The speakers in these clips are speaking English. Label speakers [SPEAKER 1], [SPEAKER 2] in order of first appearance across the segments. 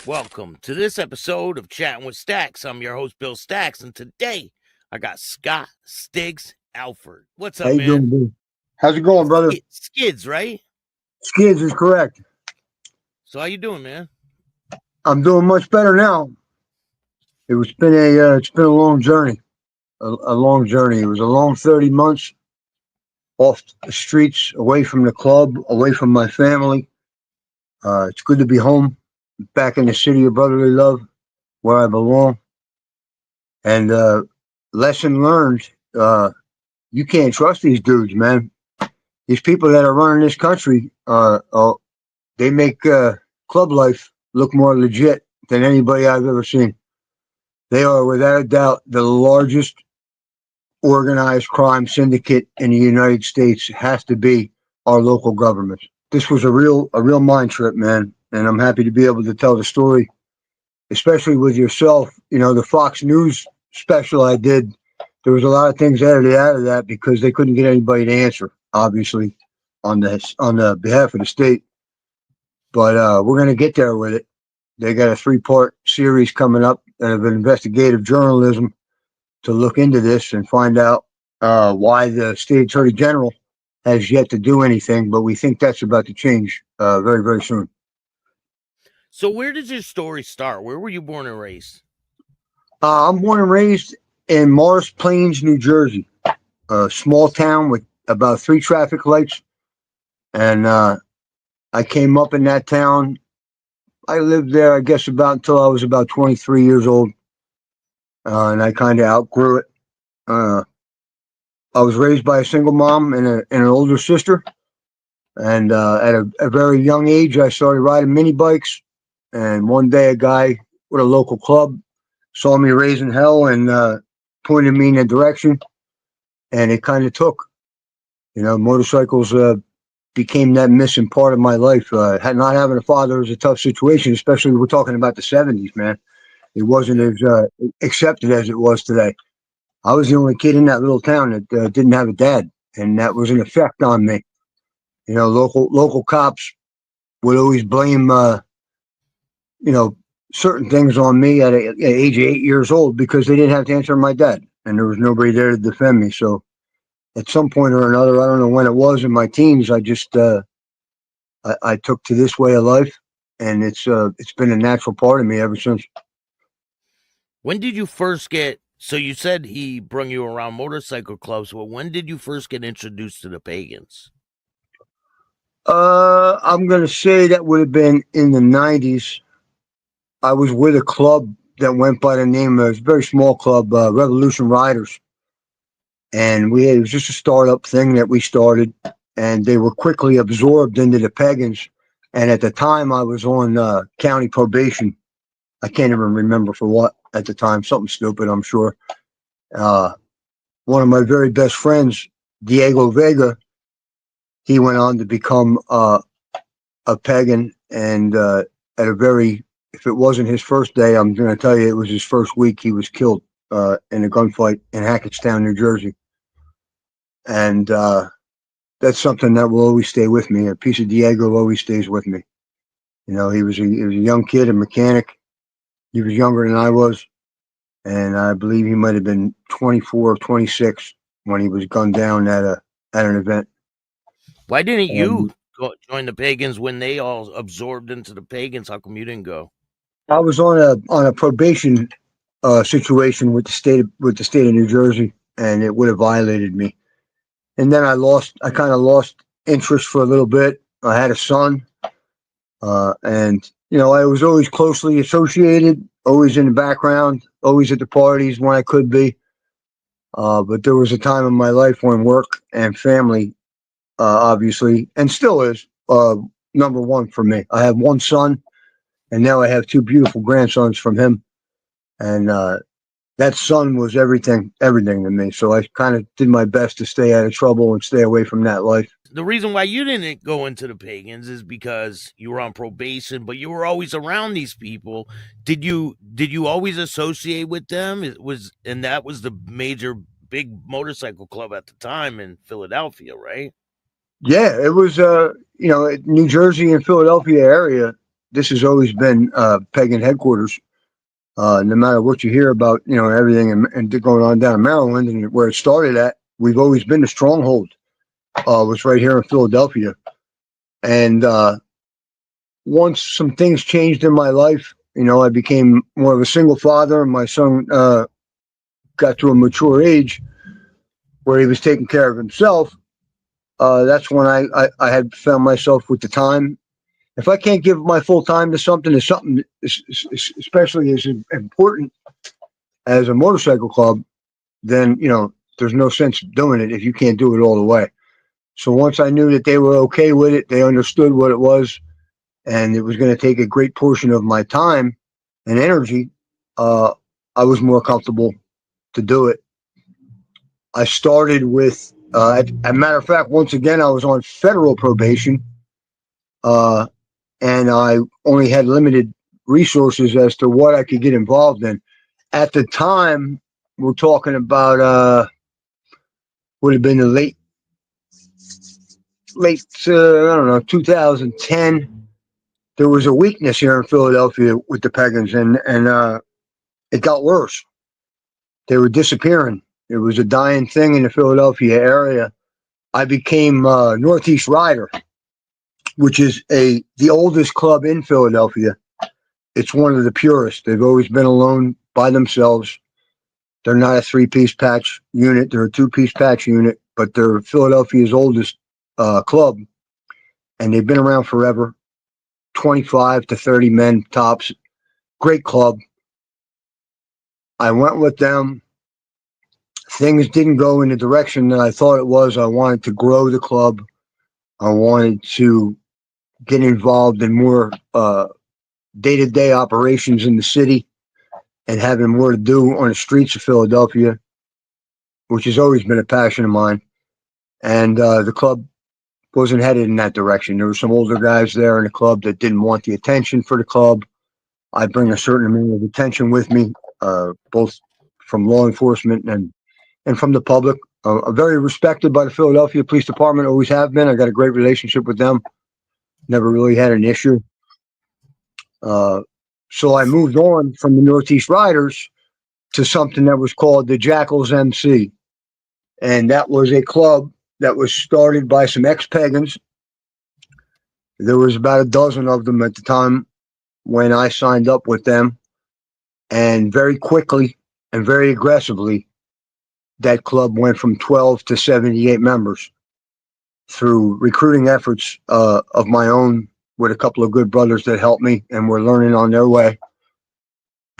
[SPEAKER 1] Welcome to this episode of Chattin with Staxx. I'm your host, Bill Staxx, and today I got Scott, Skidz, Alford. What's
[SPEAKER 2] How
[SPEAKER 1] up,
[SPEAKER 2] you
[SPEAKER 1] man?
[SPEAKER 2] doing, dude? How's it going, brother?
[SPEAKER 1] Skidz, right?
[SPEAKER 2] Skidz is correct.
[SPEAKER 1] So how you doing, man?
[SPEAKER 2] I'm doing much better now. It's been a long journey, a long journey. It was a long 30 months off the streets, away from the club, away from my family. It's good to be home, back in the city of brotherly love, where I belong. And lesson learned: you can't trust these dudes, man. These people that are running this country, they make club life look more legit than anybody I've ever seen. They are, without a doubt, the largest organized crime syndicate in the United States. Has to be our local government. This was a real mind trip, man, and I'm happy to be able to tell the story, especially with yourself. You know, the Fox News special I did. There was a lot of things edited out of that because they couldn't get anybody to answer, obviously, on the behalf of the state. But we're gonna get there with it. They got a 3-part series coming up of investigative journalism to look into this and find out why the state attorney general has yet to do anything. But we think that's about to change very, very soon.
[SPEAKER 1] So where does your story start? Where were you born and raised?
[SPEAKER 2] I'm born and raised in Morris Plains, New Jersey, a small town with about 3 traffic lights. And I came up in that town. I lived there, I guess, until I was about 23 years old. And I kind of outgrew it. I was raised by a single mom and an older sister. And at a very young age, I started riding mini bikes. And one day, a guy with a local club saw me raising hell and pointed me in a direction. And it kind of took. You know, motorcycles became that missing part of my life. Not having a father was a tough situation, especially we're talking about the 70s, man. It wasn't as accepted as it was today. I was the only kid in that little town that didn't have a dad, and that was an effect on me. You know, local cops would always blame, certain things on me at age of 8 years old because they didn't have to answer my dad, and there was nobody there to defend me. So at some point or another, I don't know when it was in my teens, I just I took to this way of life, and it's been a natural part of me ever since.
[SPEAKER 1] When did you first get, so you said he brung you around motorcycle clubs, well, when did you first get introduced to the Pagans?
[SPEAKER 2] I'm gonna say that would have been in the 90s. I was with a club that went by the name of, a very small club, Revolution Riders, and it was just a startup thing that we started, and they were quickly absorbed into the Pagans. And at the time, I was on county probation. I can't even remember for what at the time. Something stupid, I'm sure. One of my very best friends, Diego Vega, he went on to become a pagan, and if it wasn't his first day, I'm going to tell you it was his first week. He was killed in a gunfight in Hackettstown, New Jersey. And that's something that will always stay with me. A piece of Diego always stays with me. You know, he was a young kid, a mechanic. He was younger than I was. And I believe he might have been 24 or 26 when he was gunned down at an event.
[SPEAKER 1] Why didn't you join the Pagans when they all absorbed into the Pagans? How come you didn't go?
[SPEAKER 2] I was on a probation situation with the state of New Jersey, and it would have violated me. And then I kind of lost interest for a little bit. I had a son, and I was always closely associated, always in the background, always at the parties when I could be. But there was a time in my life when work and family, obviously, and still is, number one for me. I have one son, and now I have 2 beautiful grandsons from him. And that son was everything to me. So I kind of did my best to stay out of trouble and stay away from that life.
[SPEAKER 1] The reason why you didn't go into the Pagans is because you were on probation, but you were always around these people. Did you always associate with them? And that was the major big motorcycle club at the time in Philadelphia, right?
[SPEAKER 2] Yeah, it was New Jersey and Philadelphia area. this has always been pagan headquarters. No matter what you hear about, everything and going on down in Maryland and where it started at, we've always been the stronghold. Was right here in Philadelphia. And once some things changed in my life, I became more of a single father, and my son got to a mature age where he was taking care of himself. That's when I had found myself with the time. If I can't give my full time to something, especially as important as a motorcycle club, then, there's no sense doing it if you can't do it all the way. So once I knew that they were okay with it, they understood what it was, and it was going to take a great portion of my time and energy, I was more comfortable to do it. I started with, as a matter of fact, once again, I was on federal probation, and I only had limited resources as to what I could get involved in. At the time, we're talking about would have been the late I don't know, 2010. There was a weakness here in Philadelphia with the Pagans, and it got worse. They were disappearing. It was a dying thing in the Philadelphia area. I became Northeast Rider, which is the oldest club in Philadelphia. It's one of the purest. They've always been alone by themselves. They're not a 3-piece patch unit. They're a 2-piece patch unit, but they're Philadelphia's oldest club, and they've been around forever. 25 to 30 men tops. Great club. I went with them. Things didn't go in the direction that I thought it was. I wanted to grow the club. I wanted to get involved in more day-to-day operations in the city and having more to do on the streets of Philadelphia, which has always been a passion of mine. And the club wasn't headed in that direction. There were some older guys there in the club that didn't want the attention for the club. I bring a certain amount of attention with me, both from law enforcement and from the public. I'm very respected by the Philadelphia Police Department, always have been. I got a great relationship with them. Never really had an issue. So I moved on from the Northeast Riders to something that was called the Jackals MC. And that was a club that was started by some ex-Pagans. There was about a dozen of them at the time when I signed up with them. And very quickly and very aggressively, that club went from 12 to 78 members through recruiting efforts of my own with a couple of good brothers that helped me and were learning on their way.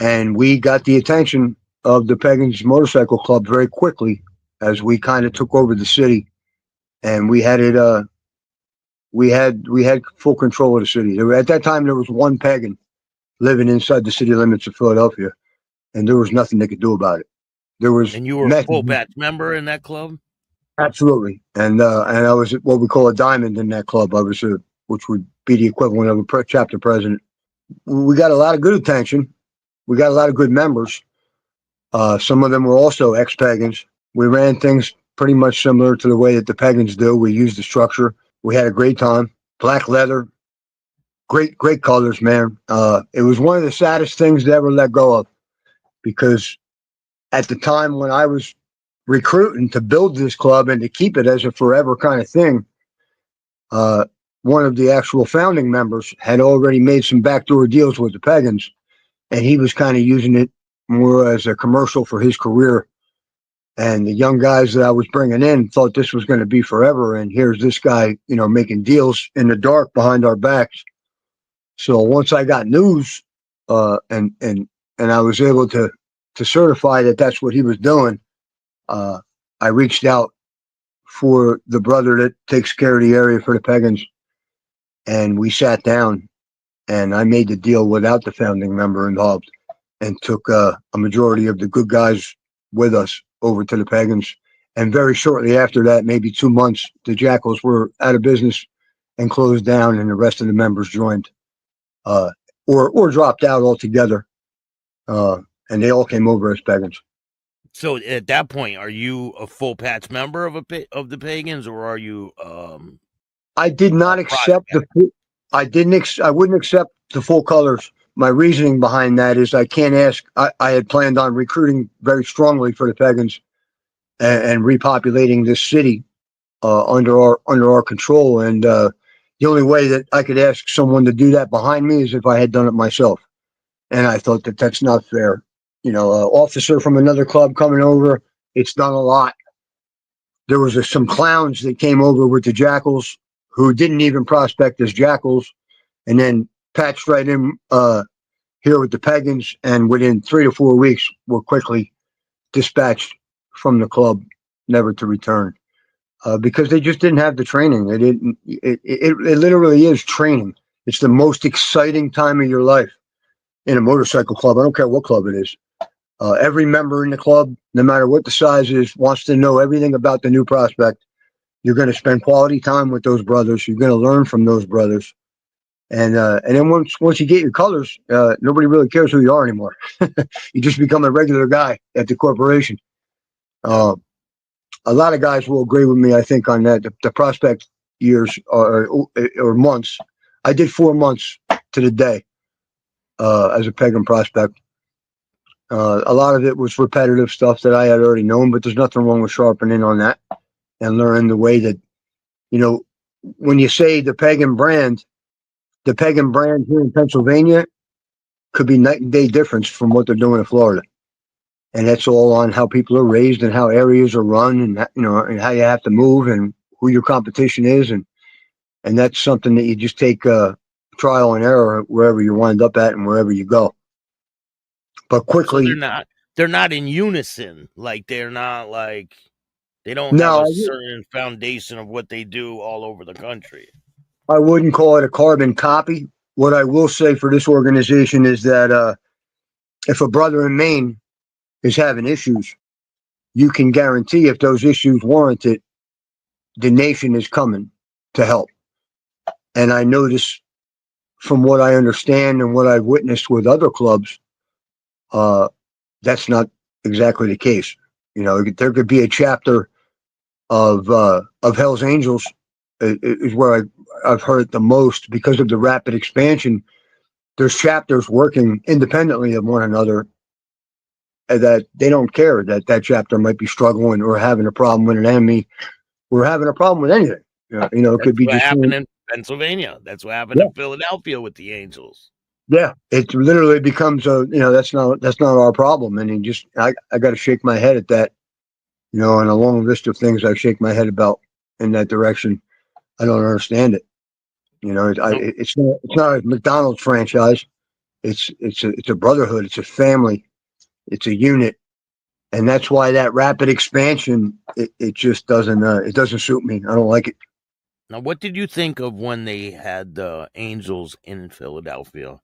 [SPEAKER 2] And we got the attention of the Pagans Motorcycle Club very quickly as we kind of took over the city, and we had it. We had full control of the city. At that time, there was one Pagan living inside the city limits of Philadelphia, and there was nothing they could do about it. There was,
[SPEAKER 1] And you were a full batch member in that club?
[SPEAKER 2] Absolutely, and I was what we call a diamond in that club. I was which would be the equivalent of a chapter president. We got a lot of good attention. We got a lot of good members. Some of them were also ex-Pagans. We ran things pretty much similar to the way that the Pagans do. We used the structure. We had a great time. Black leather, great colors, man. It was one of the saddest things to ever let go of, because at the time when I was recruiting to build this club and to keep it as a forever kind of thing, one of the actual founding members had already made some backdoor deals with the Pagans, and he was kind of using it more as a commercial for his career. And the young guys that I was bringing in thought this was going to be forever. And here's this guy, making deals in the dark behind our backs. So once I got news, and I was able to certify that that's what he was doing, I reached out for the brother that takes care of the area for the Pagans, and we sat down, and I made the deal without the founding member involved, and took a majority of the good guys with us over to the Pagans. And very shortly after that, maybe 2 months, the Jackals were out of business and closed down, and the rest of the members joined, or dropped out altogether, and they all came over as Pagans.
[SPEAKER 1] So at that point, are you a full patch member of the Pagans, or are you?
[SPEAKER 2] I did not accept I wouldn't accept to full colors. My reasoning behind that is I can't ask. I had planned on recruiting very strongly for the Pagans and repopulating this city under our control. And the only way that I could ask someone to do that behind me is if I had done it myself. And I thought that that's not fair. You know, officer from another club coming over, it's done a lot. There was some clowns that came over with the Jackals who didn't even prospect as Jackals, and then patched right in here with the Pagans, and within 3 to 4 weeks were quickly dispatched from the club, never to return. Because they just didn't have the training. They didn't. It literally is training. It's the most exciting time of your life in a motorcycle club. I don't care what club it is. Every member in the club, no matter what the size is, wants to know everything about the new prospect. You're going to spend quality time with those brothers. You're going to learn from those brothers, and then once you get your colors, nobody really cares who you are anymore. You just become a regular guy at the corporation. A lot of guys will agree with me, I think, on that. The prospect years or months. I did 4 months to the day as a Pagan prospect. A lot of it was repetitive stuff that I had already known, but there's nothing wrong with sharpening on that and learning the way that, you know, when you say the Pagan brand here in Pennsylvania could be night and day difference from what they're doing in Florida. And that's all on how people are raised and how areas are run, and you know, and how you have to move and who your competition is, and that's something that you just take trial and error wherever you wind up at and wherever you go. But quickly,
[SPEAKER 1] So they're not in unison. Like they're not like they don't have a
[SPEAKER 2] no,
[SPEAKER 1] certain foundation of what they do all over the country.
[SPEAKER 2] I wouldn't call it a carbon copy. What I will say for this organization is that if a brother in Maine is having issues, you can guarantee if those issues warrant it, the nation is coming to help. And I notice from what I understand and what I've witnessed with other clubs, that's not exactly the case. You know, there could be a chapter of Hell's Angels is where I've heard it the most because of the rapid expansion. There's chapters working independently of one another that they don't care that that chapter might be struggling or having a problem with an enemy or having a problem with anything. You know, it
[SPEAKER 1] That's
[SPEAKER 2] could be
[SPEAKER 1] what
[SPEAKER 2] just
[SPEAKER 1] happened in Pennsylvania. That's what happened
[SPEAKER 2] yeah,
[SPEAKER 1] in Philadelphia with the Angels.
[SPEAKER 2] yeah. It literally becomes a that's not our problem, and I got to shake my head at that. You know, and a long list of things I shake my head about in that direction. I don't understand it. You know,
[SPEAKER 1] No,
[SPEAKER 2] it's not a McDonald's franchise. It's a brotherhood. It's a family. It's a unit, and that's why that rapid expansion it just doesn't suit me. I don't like it.
[SPEAKER 1] now, what did you think of when they had the Angels in Philadelphia?